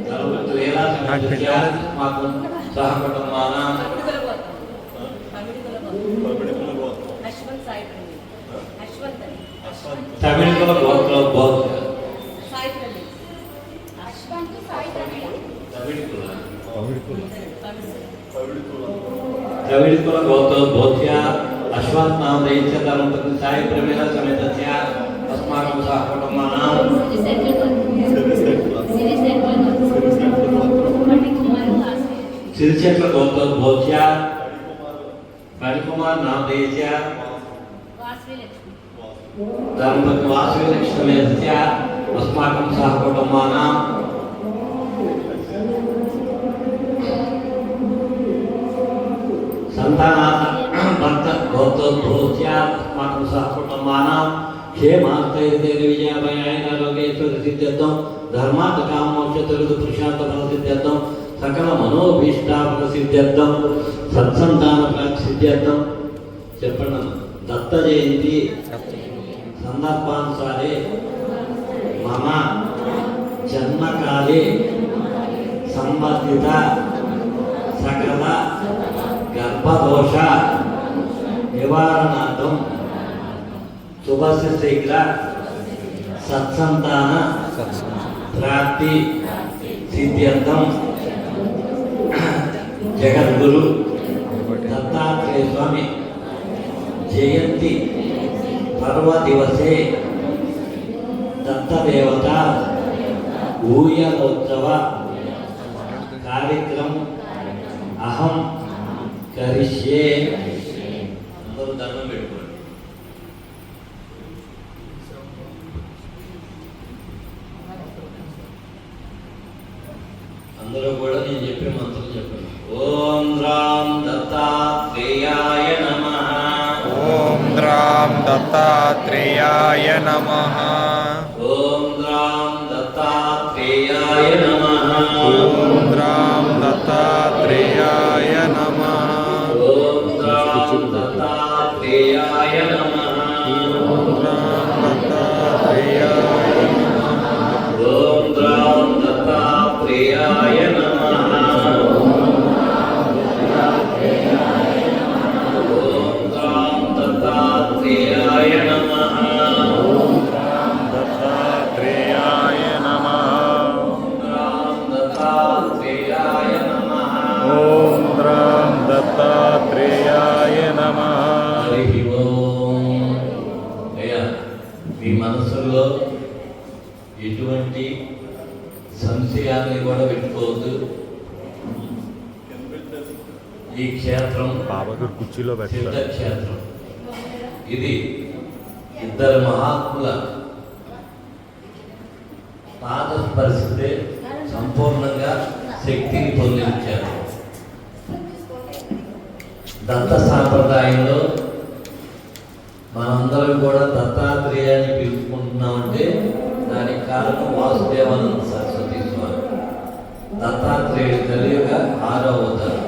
A: धर्मपत्नी वेला समेतस्य अस्माकं सहकुटुम्बानां तमिळकुल गोत्रोद्भवस्य तमिळकुल गोत्रोद्भवस्य అశ్వత్థనామదేశ్య ధర్మపతి సాయి ప్రమేల సమేతస్య अस्माकं सहकुटुम्बानां सिरिचेट्ल गोत्रोद्भवस्य मणिकुमार नामधेयस्य धर्मपति वासवी लक्ष्मीस्य अस्माकं सहकुटुम्बानां संतानात् भक्त गोत्रोद्भवस्य अस्माकं सहकुटुम्बानां क्षेमार्थैर्विजयाभयायनारोग्यैश्वर्यसिद्ध्यर्थं धर्मात् कामोक्षचतुर्दुपुरुषार्थफलसिद्ध्यर्थं सकल मनोभीष्टाफलसिद्ध्यर्थं सत्संतानफलसिद्ध्यर्थं చెప్పండి దత్త జయంతి సందర్భానుసారే మమ జన్మకాలే సంబంధిత సకల గర్భదోష నివారణార్థం శుభస్య శీఘ్ర సత్సంతాన ప్రాప్తి సిద్ధ్యర్థం జగద్గురు దత్తాత్రేయ స్వామి జయంతి పర్వదివసే దత్తదేవత ఊయలోత్సవ కార్యక్రమం అహం కరిష్యే. అందరూ దండం పెట్టుకోండి. అందరూ కూడా నేను చెప్పే మంత్రం చెప్పండి. ఓం రామ్ దత్తాత్రేయాయ నమః.
F: ఓం రామ్ దత్తాత్రేయాయ నమః.
A: ఓం రామ్ దత్తాత్రేయాయ నమః.
F: ఓం రామ్ దత్తాత్రేయాయ నమః.
A: ఓం రామ్ దత్తాత్రేయాయ నమః.
F: ఓం రామ్ దత్తాత్రేయాయ నమః.
A: ఓం రామ్ దత్తాత్రేయాయ నమః. ఓం రామ్ దత్తాత్రేయాయ నమః.
F: దత్తాత్రేయాయ నమః.
A: రామ్ దత్తాత్రేయాయ నమః.
F: ఓం రామ్ దత్తాత్రేయాయ నమః.
A: హరి ఓం. అయ్యా, మీ మనసులో ఎటువంటి సంశయాన్ని కూడా పెట్టుకోవద్దు. ఈ క్షేత్రం
F: బాబాగారు కుర్చీలో పెట్టారు.
A: క్షేత్రం ఇది ఇద్దరు మహాత్ముల పాద స్పర్శితే సంపూర్ణంగా శక్తిని పొందించారు. దత్త సాంప్రదాయంలో మనందరం కూడా దత్తాత్రేయాన్ని పిలుచుకుంటున్నామంటే దానికి కారణం వాసుదేవానంద సరస్వతి స్వామి. దత్తాత్రేయుడు కలియుగ 6వ అవతారం.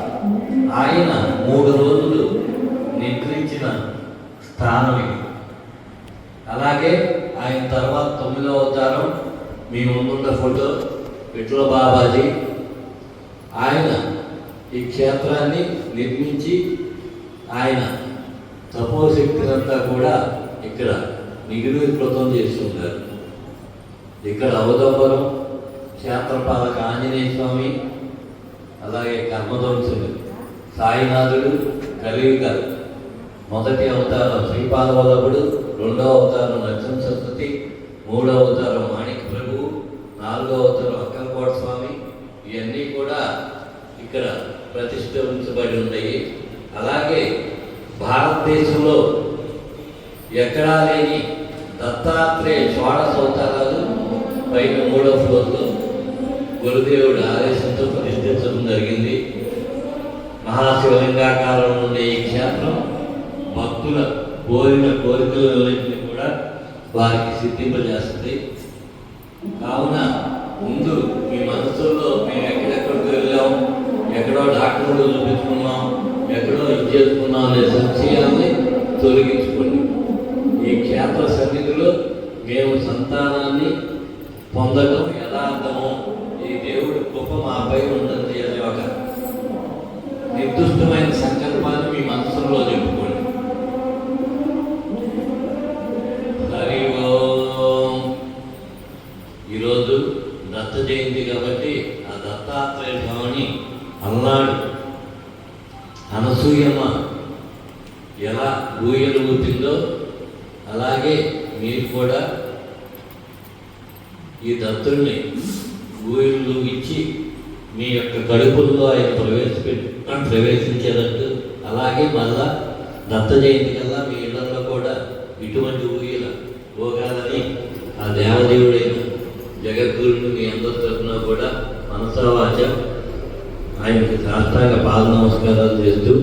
A: ఆయన 3 రోజులు నిద్రించిన స్థానం ఇది. అలాగే ఆయన తర్వాత 9వ అవతారం మీ ముందున్న ఫోటో విఠల బాబాజీ. ఆయన ఈ క్షేత్రాన్ని నిర్మించి ఆయన తపోశక్తినంతా కూడా ఇక్కడ నిగురీకృతం చేస్తున్నారు. ఇక్కడ అవధోపరం క్షేత్రపాలక ఆంజనేయ స్వామి, అలాగే కర్మధ్వంసుడు సాయినాథుడు, కలియుగ మొదటి అవతారం శ్రీపాదవల్లభుడు, 2వ అవతారం నరసింహ సరస్వతి, 3వ అవతారం మాణిక ప్రభువు, 4వ అవతారం అక్కలకోట స్వామి. ఇవన్నీ కూడా ఇక్కడ ప్రతిష్ఠించబడి ఉన్నాయి. అలాగే భారతదేశంలో ఎక్కడా లేని దత్తాత్రేయ 16 అవతారాలు పైన 3వ ఫ్లోర్లో గురుదేవుడు ఆదేశంతో ప్రతిష్ఠించడం జరిగింది. మహాశివలింగాకారం ఉండే ఈ క్షేత్రం భక్తుల కోరిన కోరికలన్నింటినీ కూడా వారికి సిద్ధింపజేస్తుంది. కావున ముందు మీ మనసుల్లో మేము ఎక్కడెక్కడికి వెళ్ళాం, ఎక్కడో డాక్టర్లు చూపించుకున్నాం, ఎక్కడో ఇది చేసుకున్నాం అనే సంశయాన్ని తొలగించుకోండి. ఈ క్షేత్ర సన్నిధిలో మేము సంతానాన్ని పొందడం ఎలా అర్థమో ఈ దేవుడి కృప మాపై ఉందని అనే ఒక నిర్దిష్టమైన సంకల్పాన్ని మీ మనసులో చెప్పుకోండి. హరి ఓం. ఈరోజు దత్త జయంతి కాబట్టి ఆ దత్తాత్రేయ స్వామిని అన్నాడు అనసూయమ్మ ఎలా ఊయలు ఊపిందో అలాగే మీరు కూడా ఈ దత్తుడిని ఊయలు ఇచ్చి మీ యొక్క కడుపుల్లో ఆయన ప్రవేశించేటట్టు, అలాగే మళ్ళా దత్త జయంతి కల్లా మీ ఇళ్లలో కూడా ఇటువంటి ఊయల పోగాలని ఆ దేవదేవుడైన జగద్గురుని మీ అందరి తరఫున కూడా మనసావాచ ఆయనకి సాష్టాంగ పాద నమస్కారాలు చేస్తూ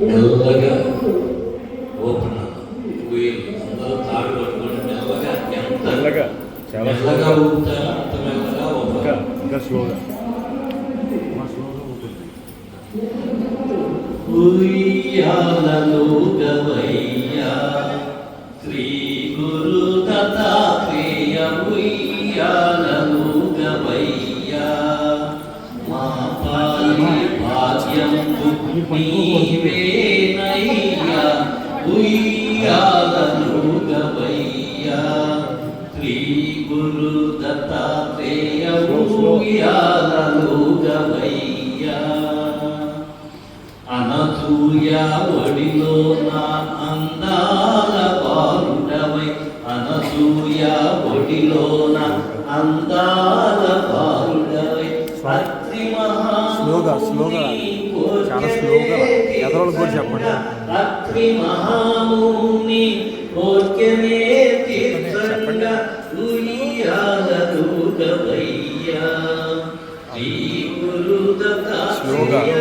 A: మెల్లగా ఓపెన్ ఊయలు అందరూ తాడు పట్టుకొని మెల్లగా ఎంత మెల్లగా ఊపుతారో అంత మెల్లగా ఓపెన్.
F: ఇంకా స్లోగా
A: ఉయ్యాలలో గవయ్యా శ్రీ గురు దత్తాత్రేయ ఉయ్యాలలో గవయ్యా మా పాలి భాగ్యం నీవేనయ్యా ఉయ్యాలలో గవయ్యా శ్రీ గురు దత్తాత్రేయ ఉయ్యాలలో గవయ్యా అనసూయ ఒడిలో నా అందాల బాలుడవై అనసూయ ఒడిలో నా అందాల బాలుడవై అత్రి
F: స్లోగా చాలా స్లోగా ఎదరోళ్ళు కూడా చెప్పండి.
A: అత్రి మహాముని కోర్కెనే తీర్చంగా ఉయ్యాలలో గవయ్యా శ్రీ గురు దత్తాత్రేయ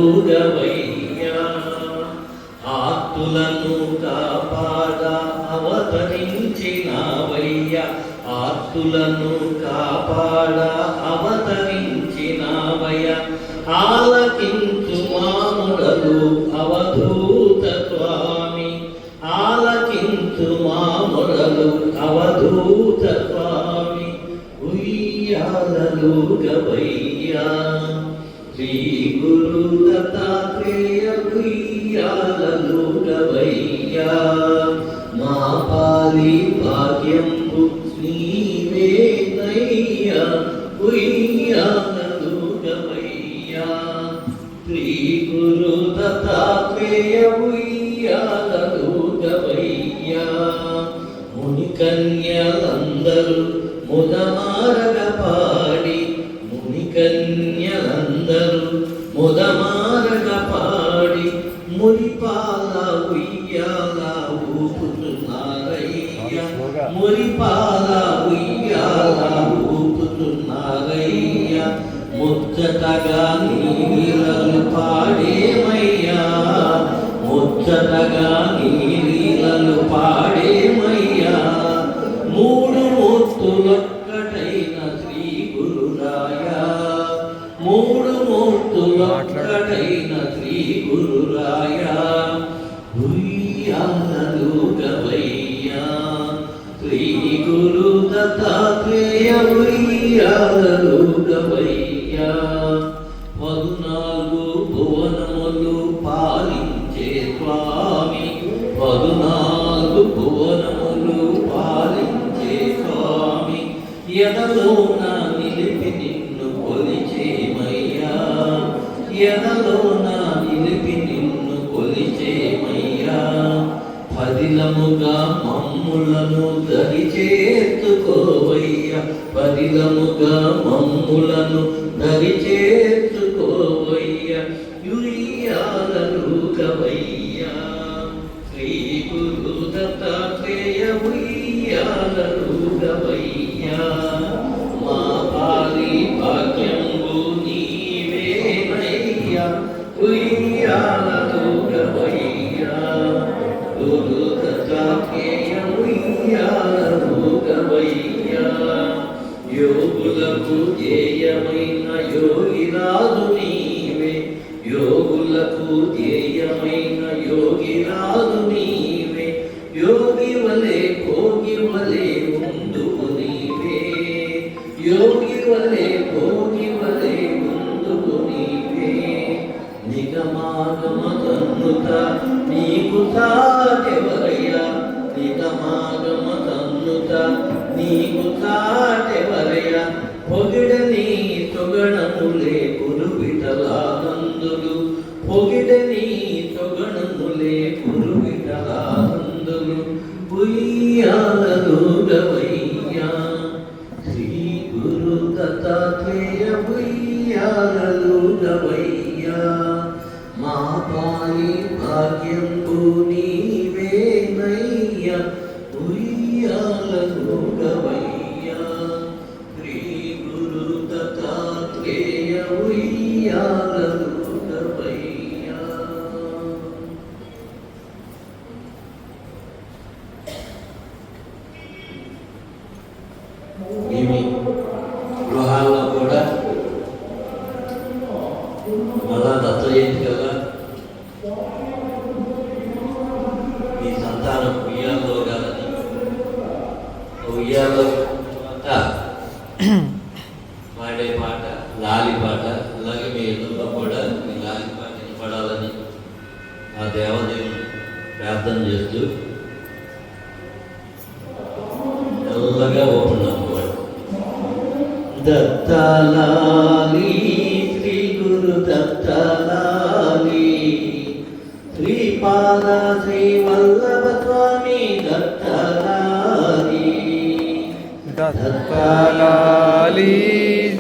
A: ఉయ్యాలలోగవయ్యా ఆత్తులను కాపాడ అవతరించినావయ్యా ఆత్తులను కాపాడ అవతరించినావయ్యా ఆలకించు మాముడలు అవధూత స్వామి ఆలకించు మాముడలు అవధూత స్వామి ఉయ్యాలలోగవయ్యా శ్రీ గురు దత్తాత్రేయ ఉయ్యాలలోగవయ్యా మా పాలి భాగ్యంబు నీవేనయ్యా ఉయ్యాలలోగవయ్యా శ్రీ గురు దత్తాత్రేయ ఉయ్యాలలోగవయ్యా ముని కన్యలందరూ ముదమారగ పాడి ముని కన్యలందరూ ముదమారగ పాడి మురిపాల ఉయ్యాల ఊపుతున్నారయ్యా మురిపాల ఉయ్యాల ఊపుతున్నారయ్యా ముచ్చటగా నీలీలలు పాడేమయ్యా ముచ్చటగా నీలీలలు పాడేమయ్యా మూడు మూర్తులొక్కటైన శ్రీ గురురాయా మూడు మూర్తులొక్కటైన శ్రీ గురురాయా ఉయ్యాలలోగవయ్యా శ్రీ గురు దత్తాత్రేయ ఉయ్యాలలోగవయ్యా 14 భువనములు పాలించే స్వామి 14 భువనములు పాలించే స్వామి ఎదలోన నిలిపి నిన్ను కొలిచేమయ్యా ఎదలోన నిలిపి నిన్ను కొలిచేమయ్యా పదిలముగా మమ్ములను దరి చేర్చుకోవయ్యా పదిలముగా మమ్ములను దరి చేర్చుకోవయ్యా ఉయ్యాలలోగవయ్యా శ్రీ గురు దత్తాత్రేయ ఉయ్యాలలోగవయ్యా మా పాలి భాగ్యంబు నీవేనయ్యా ఉయ్యాలలోగవయ్యా గురు దత్తాత్రేయ ఉయ్యాలలోగవయ్యా యోగులకు ధ్యేయమైన యోగిరాజు నీవే యోగులకు ధ్యేయమైన యోగిరాజు నీవే యోగి వలే భోగి వలే మీ గృహాల్లో కూడా మళ్ళా దత్త జయంతి కదా మీ సంతానం ఉయ్యాల్లో కాదని ఉయ్యాల్లో పాడే పాట లాలి పాట అలాగే మీ ఇళ్ళల్లో కూడా మీ లాలి పాట వినపడాలని ఆ దేవదేవుని ప్రార్థన చేస్తూ మెల్లగా ఓపెన్ అవ్వాలి. దత్తాలాలి శ్రీ గురు దత్తాలాలి శ్రీపాద శ్రీ వల్లభ స్వామి దత్తాలాలి
F: దత్తాలాలి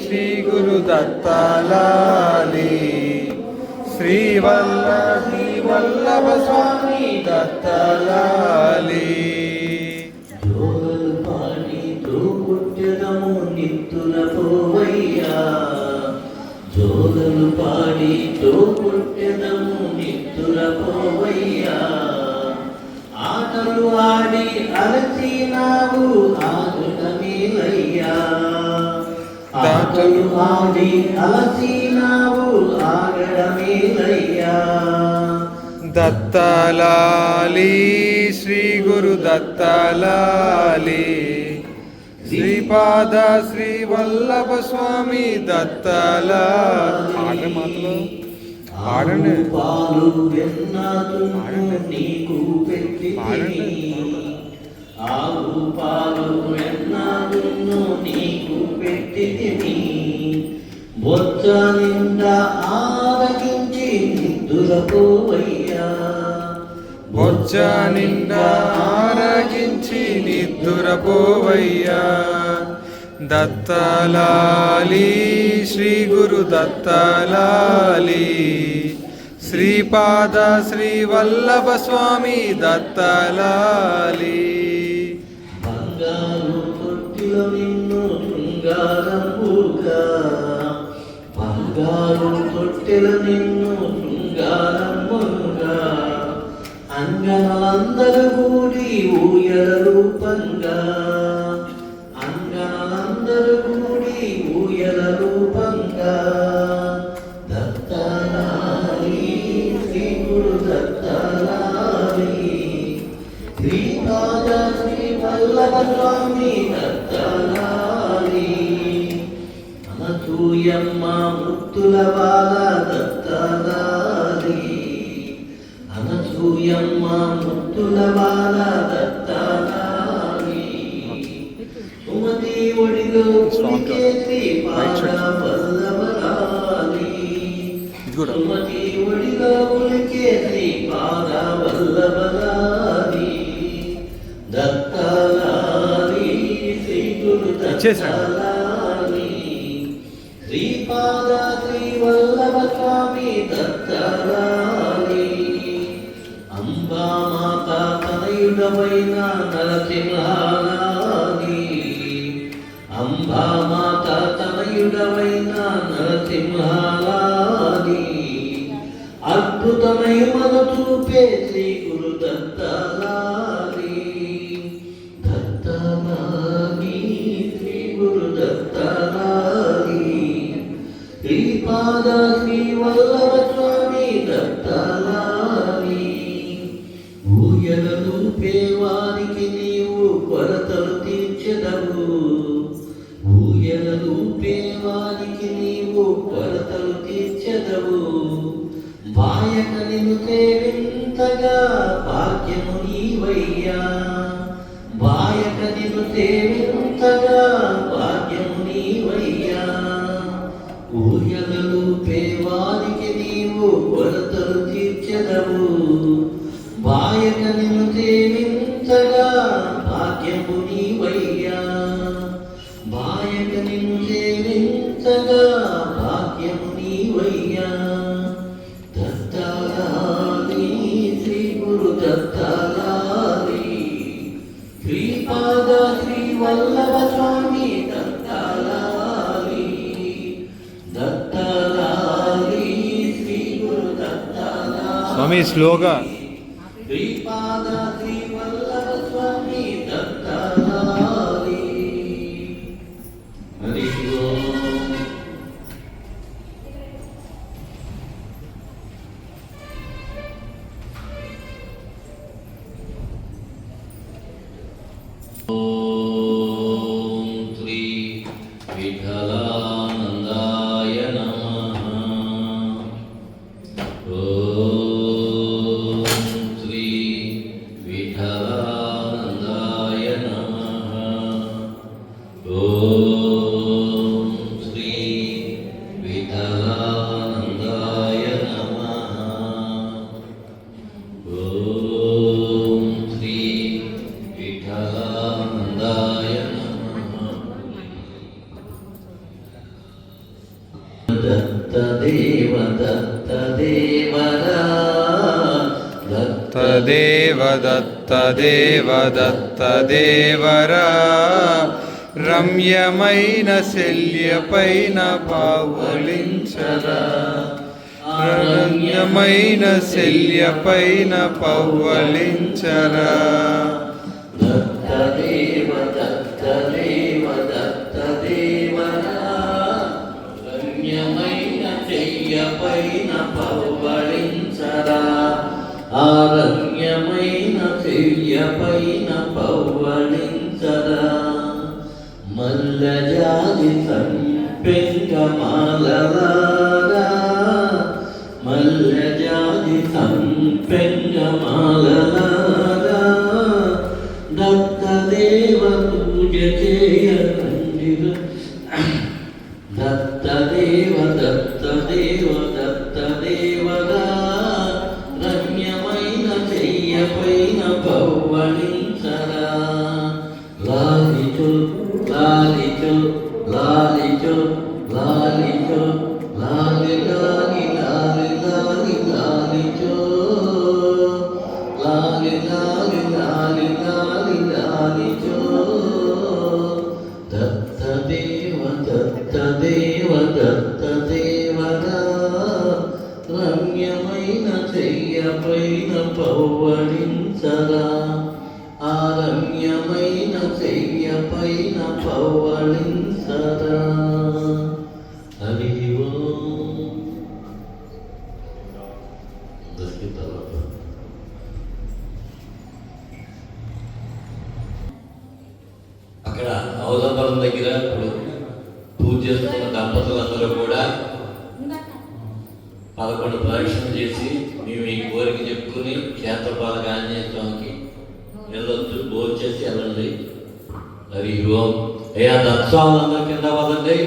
F: శ్రీ గురు దత్తాలాలి శ్రీ వల్లభ స్వామి దత్తాలాలి.
A: జోగలు పాడి జోగుట్టెదము నిత్తుల పోవయ్యా జోగలు పాడి జోగుట్టెదము నిత్తుల పోవయ్యా ఆటలు ఆడి అలసినావు ఆగడమేలయ్యా ఆటలు ఆడి అలసినావు ఆగడమేలయ్యా.
F: దత్తాలాలి శ్రీ గురు దత్తాలాలి శ్రీపాద శ్రీ వల్లభ స్వామి దత్తాలాలి. ఆడండి మాటలు ఆడండి
A: పాలు వెన్నాదును నీకు పెట్టితిని ఆవు పాలు వెన్నాదును నీకు పెట్టితిని బొచ్చ నిండా ఆరగించి నిద్దురపోవయ్యా
F: బొజ్జ నిండా ఆరగించి నిద్దురపోవయ్యా. దత్తాలాలి శ్రీ గురు దత్తాలాలి శ్రీపాద శ్రీ వల్లభ స్వామి దత్తాలాలి.
A: బంగారు తొట్టిలో నిన్ను శృంగారముగా బంగారు తొట్టెల నిన్ను శృంగారముగా అంగనందరూ కూడి ఊయల రూపంగా అంగనందరూ కూడి ఊయల రూపంగా దత్తాలాలి శ్రీ గురు దత్తాలాలి శ్రీపాద శ్రీ వల్లభ స్వామి దత్తాలాలి అనసూయమ్మ ముక్తుల బాల దత్తాలాలి అనసూయమ్మ ముక్తుల బాల దత్తాలాలి సుమతి ఒడిలో పులికే శ్రీపాద వల్లభలాలి సుమతి ఒడిలో పులికే శ్రీపాద వల్లభలాలి దత్తాలాలి శ్రీ గురు దత్తాలాలి శ్రీపాద శ్రీ వల్లభ స్వామి దత్తాలాలి అంబామాత తనయుడవైన నరసింహాలాలి అంబామాత తనయుడవైన నరసింహాలాలి అద్భుతమహిమను చూపే శ్రీ గురు దత్తాలాలి దత్తాలాలి శ్రీ గురు దత్తాలాలి శ్రీపాద శ్రీ వల్లభ స్వామి దత్తాలాలి ఊయలలు పేవారికి నీవు కొరతలు తీర్చెదవు ఊయలలు పేవారికి నీవు కొరతలు తీర్చెదవు బాయక నిన్ను సేవింతగా భాగ్యము నీవయ్యా బాయక నిన్ను సేవింతగా భాగ్యము నీవయ్యా ఊయలలు పేవారికి నీవు కొరతలు తీర్చెదవు బాయక నిన్ను సేవించగా భాగ్యము నీవయ్యా బాయక నిన్ను సేవించగా భాగ్యము నీవయ్యా దత్తాలాలి శ్రీ గురు దత్తాలాలి శ్రీపాద శ్రీ వల్లభ స్వామి దత్తాలాలి దత్తాలాలి శ్రీ గురు దత్తాలాలి.
F: స్వామి స్లోగా
A: శ్రీపాద శ్రీ వల్లభ స్వామి దత్తాలాలి. ఓం శ్రీ విఠలానందాయ నమః. ఓం శ్రీ విఠలానందాయ నమః. ఓం శ్రీ విఠలానందాయ నమః. ఓం శ్రీ విఠలానందాయ నమః. దత్తదేవ దత్తదేవరా
F: తదేవ దత్తదేవ దత్తదేవరా రమ్యమైన శల్యపైన పౌవళించరా రమ్యమైన శల్యపైన పౌవళించరా
A: దత్తదేవ దత్తదేవ దత్తదేవరా రమ్యమైన చెయ్యపైన పౌవళించరా. ఆ రమ్యమైన చెయ్యపైన పౌవళించరా. మల్లజాతి సంపెంగమాలలారా మల్లజాతి సంపెంగమాలలారా దత్తదేవ పూజ చేయరండిరు. దత్తదేవ దత్తదేవ దత్తదేవరా రమ్యమైన చెయ్యపైన పౌవళించరా. లాలిచో లాలిచో లాలిచో లాలిచో లాలి లాలి లాలి లాలి లాలిచో లాలి లాలి లాలి లాలి లాలిచో. దత్తదేవ దత్తదేవ దత్తదేవరా రమ్యమైన చెయ్యపైన పౌవళించరా. ఆ రమ్యమైన చెయ్యపైన పౌవళించరా. హరి ఓం. దశకి తర్వాత అక్కడ అవలంబరం దగ్గర ఇప్పుడు పూజ చేస్తున్న దంపతులందరూ కూడా 11 ప్రదక్షిణ చేసి మేము ఈ కోరిక చెప్పుకుని క్షేత్రపాలక ఆంజనేయ స్వామికి వెళ్ళొచ్చు. భోజనం చేసి వెళ్ళండి. హరి ఓం. అయ్యా దత్స్వాములందరూ కింద వదండి.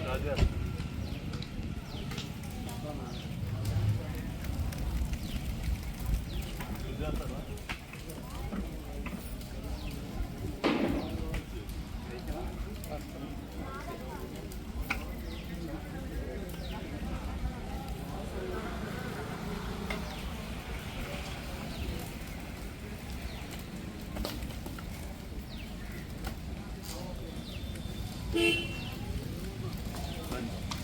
F: రాజా